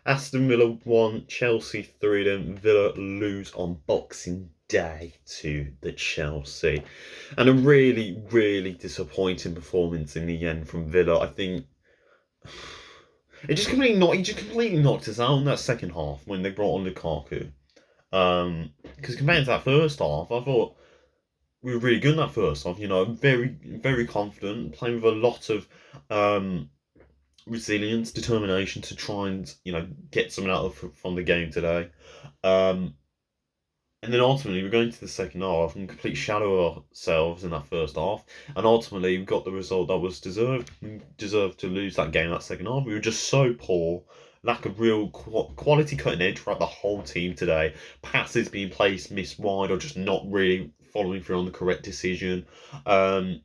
Aston Villa won, Chelsea 3 then Villa lose on Boxing Day to the Chelsea. And a really, really disappointing performance in the end from Villa. I think it just completely knocked us out in that second half when they brought on Lukaku. Because compared to that first half, I thought we were really good in that first half. Very, very confident, playing with a lot of um, resilience, determination to try and get something out of from the game today. Um, and then ultimately, we're going to the second half and complete shadow ourselves in that first half. And ultimately, we got the result that was deserved. We deserved to lose that game that second half. We were just so poor. Lack of real quality cutting edge throughout the whole team today. Passes being placed missed wide or just not really following through on the correct decision. Um,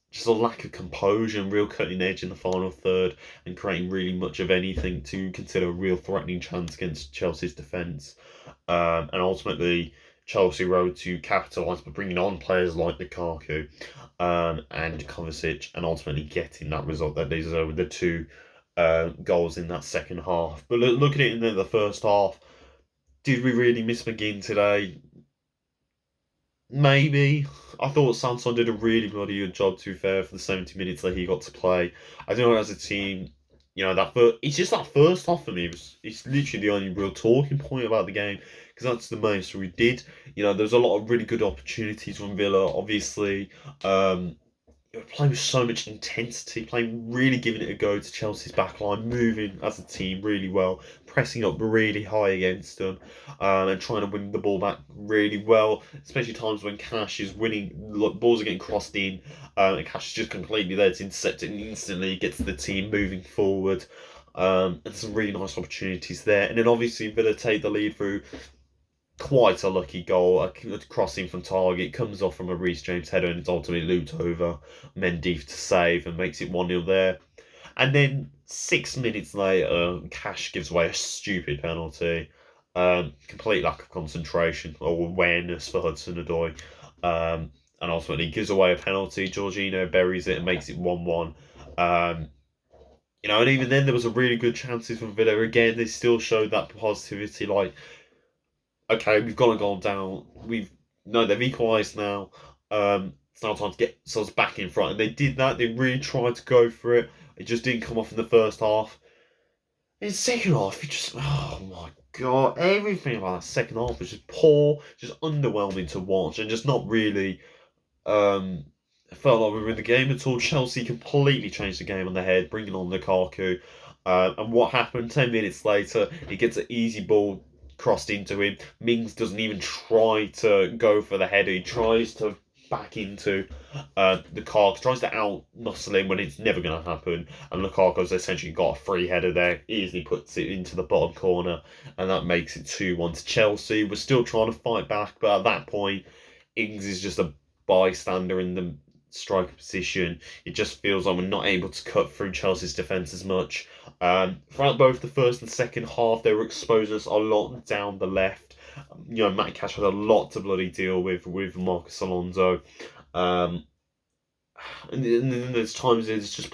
just a lack of composure and real cutting edge in the final third and creating really much of anything to consider a real threatening chance against Chelsea's defence. And ultimately, Chelsea rode to capitalise by bringing on players like Lukaku and Kovacic and ultimately getting that result that they deserved with the two goals in that second half. But look at it in the first half. Did we really miss McGinn today? Maybe. I thought Sanson did a really bloody good job, to be fair, for the 70 minutes that he got to play. I don't know, as a team, it's just that first half for me. It's literally the only real talking point about the game because that's the most we did. There's a lot of really good opportunities from Villa, obviously. Playing with so much intensity, playing really giving it a go to Chelsea's backline, moving as a team really well, pressing up really high against them, and trying to win the ball back really well, especially times when Cash is winning, balls are getting crossed in, and Cash is just completely there to intercept it and instantly gets the team moving forward. And some really nice opportunities there. And then obviously Villa take the lead through quite a lucky goal. A crossing from target comes off from a Reece James header and it's ultimately looped over Mendy to save and makes it 1-0 there. And then 6 minutes later, Cash gives away a stupid penalty. Complete lack of concentration or awareness for Hudson-Odoi. And ultimately gives away a penalty. Jorginho buries it and makes it 1-1. And even then there was a really good chances from Villa. Again, they still showed that positivity, like, okay, we've got a goal down. They've equalised now. It's now time to get ourselves back in front, and they did that. They really tried to go for it. It just didn't come off in the first half. In the second half, oh my god, everything about that second half was just poor, just underwhelming to watch, and just not really. Felt like we were in the game at all. Chelsea completely changed the game on the head, bringing on Lukaku. And what happened 10 minutes later, he gets an easy ball crossed into him. Mings doesn't even try to go for the header. He tries to back into Lukaku, tries to out muscle him when it's never going to happen. And Lukaku's essentially got a free header there, easily puts it into the bottom corner, and that makes it 2-1 to Chelsea. We're still trying to fight back, but at that point, Ings is just a bystander in the striker position. It just feels like we're not able to cut through Chelsea's defence as much. Throughout both the first and second half, they were exposing us a lot down the left. Matty Cash had a lot to bloody deal with Marcus Alonso. And then there's times it's just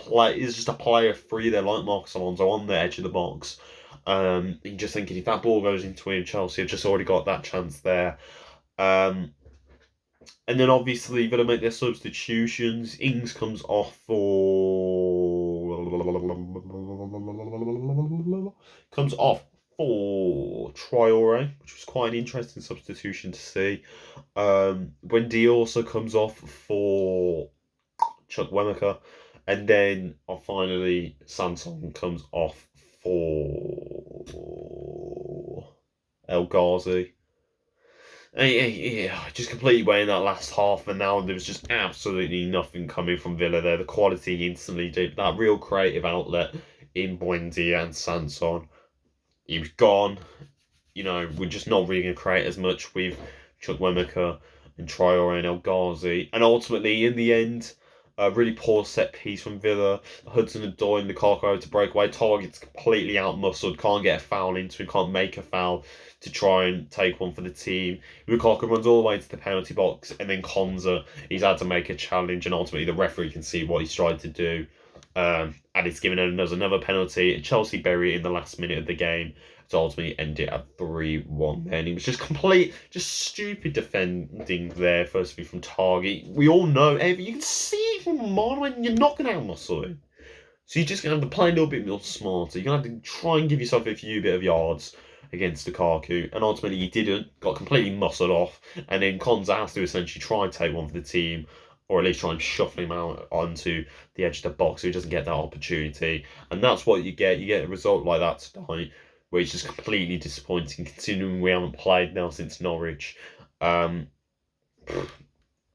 a player free there like Marcus Alonso on the edge of the box. And just thinking if that ball goes into him, Chelsea have just already got that chance there. And then obviously Villa make their substitutions. Ings comes off for Traore, which was quite an interesting substitution to see. Wendy also comes off for Chuck Wemaker, and then finally Sanson comes off for El Ghazi. Yeah, just completely weighing that last half, and now there was just absolutely nothing coming from Villa there. The quality instantly did that real creative outlet in Buendia and Sanson. He was gone. We're just not really going to create as much with Chuck Wemaker and Traore and El Ghazi. And ultimately, in the end, a really poor set piece from Villa. Hudson-Odoi and Lukaku to break away. Target's completely out-muscled. Can't get a foul into him. Can't make a foul to try and take one for the team. Lukaku runs all the way to the penalty box. And then Konza, he's had to make a challenge. And ultimately, the referee can see what he's tried to do. And it's given us another penalty. Chelsea bury it in the last minute of the game to ultimately end it at 3-1. And it was just stupid defending there, firstly from Target. We all know, you can see from a mile when you're not going to outmuscle him. So you're just going to have to play a little bit more smarter. You're going to have to try and give yourself a few bit of yards against Lukaku. And ultimately, he didn't. Got completely muscled off. And then Konza has to essentially try and take one for the team, or at least try and shuffle him out onto the edge of the box so he doesn't get that opportunity. And that's what you get. You get a result like that tonight, where it's just completely disappointing, considering we haven't played now since Norwich.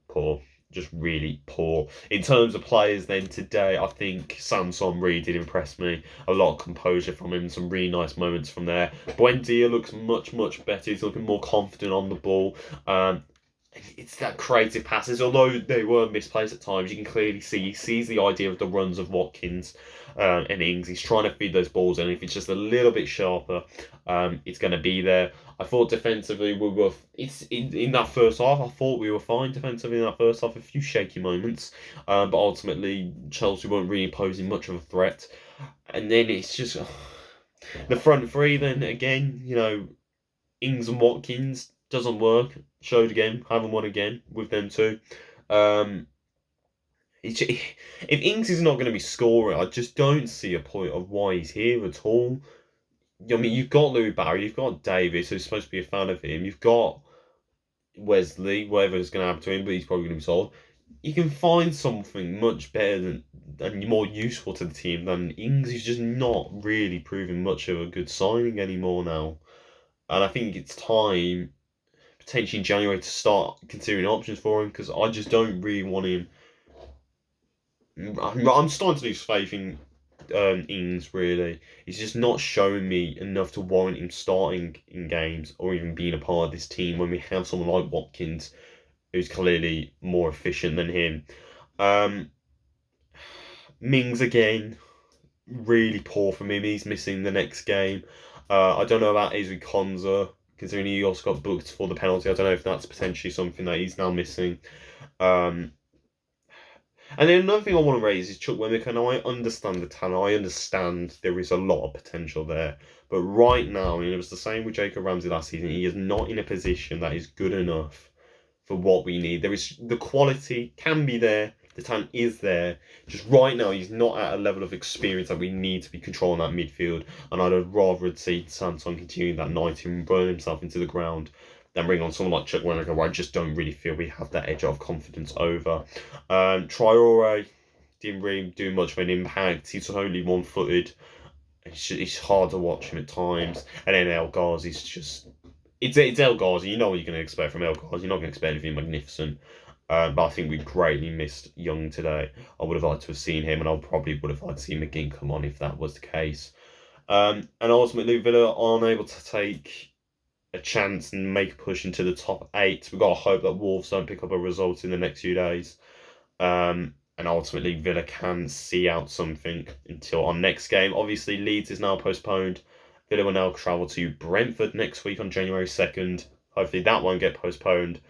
Poor. Just really poor. In terms of players then today, I think Sanson really did impress me. A lot of composure from him, some really nice moments from there. Buendia looks much, much better. He's looking more confident on the ball. It's that creative passes, although they were misplaced at times. You can clearly see he sees the idea of the runs of Watkins and Ings. He's trying to feed those balls in. If it's just a little bit sharper, it's going to be there. I thought defensively we were. It's in that first half. I thought we were fine defensively in that first half. A few shaky moments, but ultimately Chelsea weren't really posing much of a threat. And then it's just the front three. Then again, Ings and Watkins doesn't work. Showed again, haven't won again with them two. If Ings is not going to be scoring, I just don't see a point of why he's here at all. I mean, you've got Louis Barry, you've got Davis, who's supposed to be a fan of him. You've got Wesley, whatever's going to happen to him, but he's probably going to be sold. You can find something much better and more useful to the team than Ings, who's just not really proving much of a good signing anymore now. And I think it's time, potentially in January, to start considering options for him, because I just don't really want him. I'm starting to lose faith in Ings, really. He's just not showing me enough to warrant him starting in games or even being a part of this team when we have someone like Watkins, who's clearly more efficient than him. Mings, again, really poor from him. He's missing the next game. I don't know about Ezri Konza, considering he also got booked for the penalty. I don't know if that's potentially something that he's now missing. And then another thing I want to raise is Chukwuemeka. And I understand the talent. I understand there is a lot of potential there. But right now, and it was the same with Jacob Ramsey last season, he is not in a position that is good enough for what we need. The quality can be there. The talent is there. Just right now, he's not at a level of experience that we need to be controlling that midfield. And I'd rather see Sanson continuing that 90 and burn himself into the ground than bring on someone like Chukwuemeka, where I just don't really feel we have that edge of confidence over. Traore didn't really do much of an impact. He's only one-footed. It's hard to watch him at times. And then El Ghazi's just... It's El Ghazi. You know what you're going to expect from El Ghazi. You're not going to expect anything magnificent. But I think we greatly missed Young today. I would have liked to have seen him, and I probably would have liked to see McGinn come on if that was the case. And ultimately, Villa aren't able to take a chance and make a push into the top 8. We've got to hope that Wolves don't pick up a result in the next few days. And ultimately, Villa can see out something until our next game. Obviously, Leeds is now postponed. Villa will now travel to Brentford next week on January 2nd. Hopefully that won't get postponed.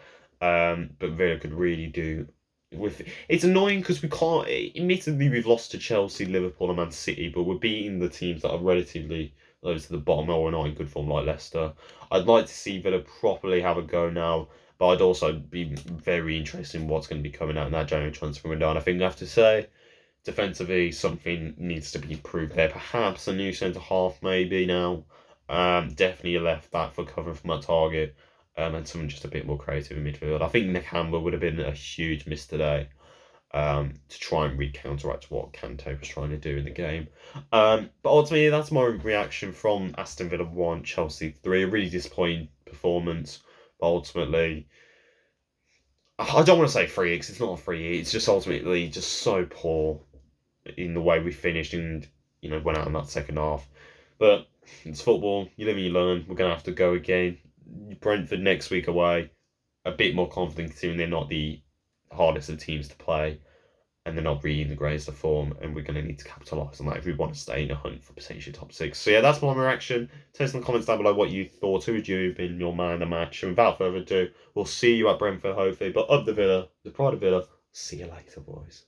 But Villa could really do with... It's annoying because we can't... Admittedly, we've lost to Chelsea, Liverpool and Man City, but we're beating the teams that are relatively those to the bottom or not in good form like Leicester. I'd like to see Villa properly have a go now, but I'd also be very interested in what's going to be coming out in that January transfer window. And I think I have to say, defensively, something needs to be improved there. Perhaps a new centre-half maybe now. Definitely a left-back for covering from that target. And someone just a bit more creative in midfield. I think Nakamba would have been a huge miss today. To try and counteract what Kante was trying to do in the game. But ultimately, that's my reaction from Aston Villa 1, Chelsea 3. A really disappointing performance. But ultimately, I don't want to say 3 because it's not a 3. It's just ultimately just so poor in the way we finished and went out in that second half. But it's football. You live and you learn. We're going to have to go again. Brentford next week away. A bit more confident considering they're not the hardest of teams to play, and they're not really in the greatest of form, and we're going to need to capitalise on that if we want to stay in a hunt for potentially top 6. So yeah, that's my reaction. Tell us in the comments down below what you thought. Who would you have been your man of the match? And without further ado, we'll see you at Brentford hopefully. But up the Villa, the pride of Villa. See you later, boys.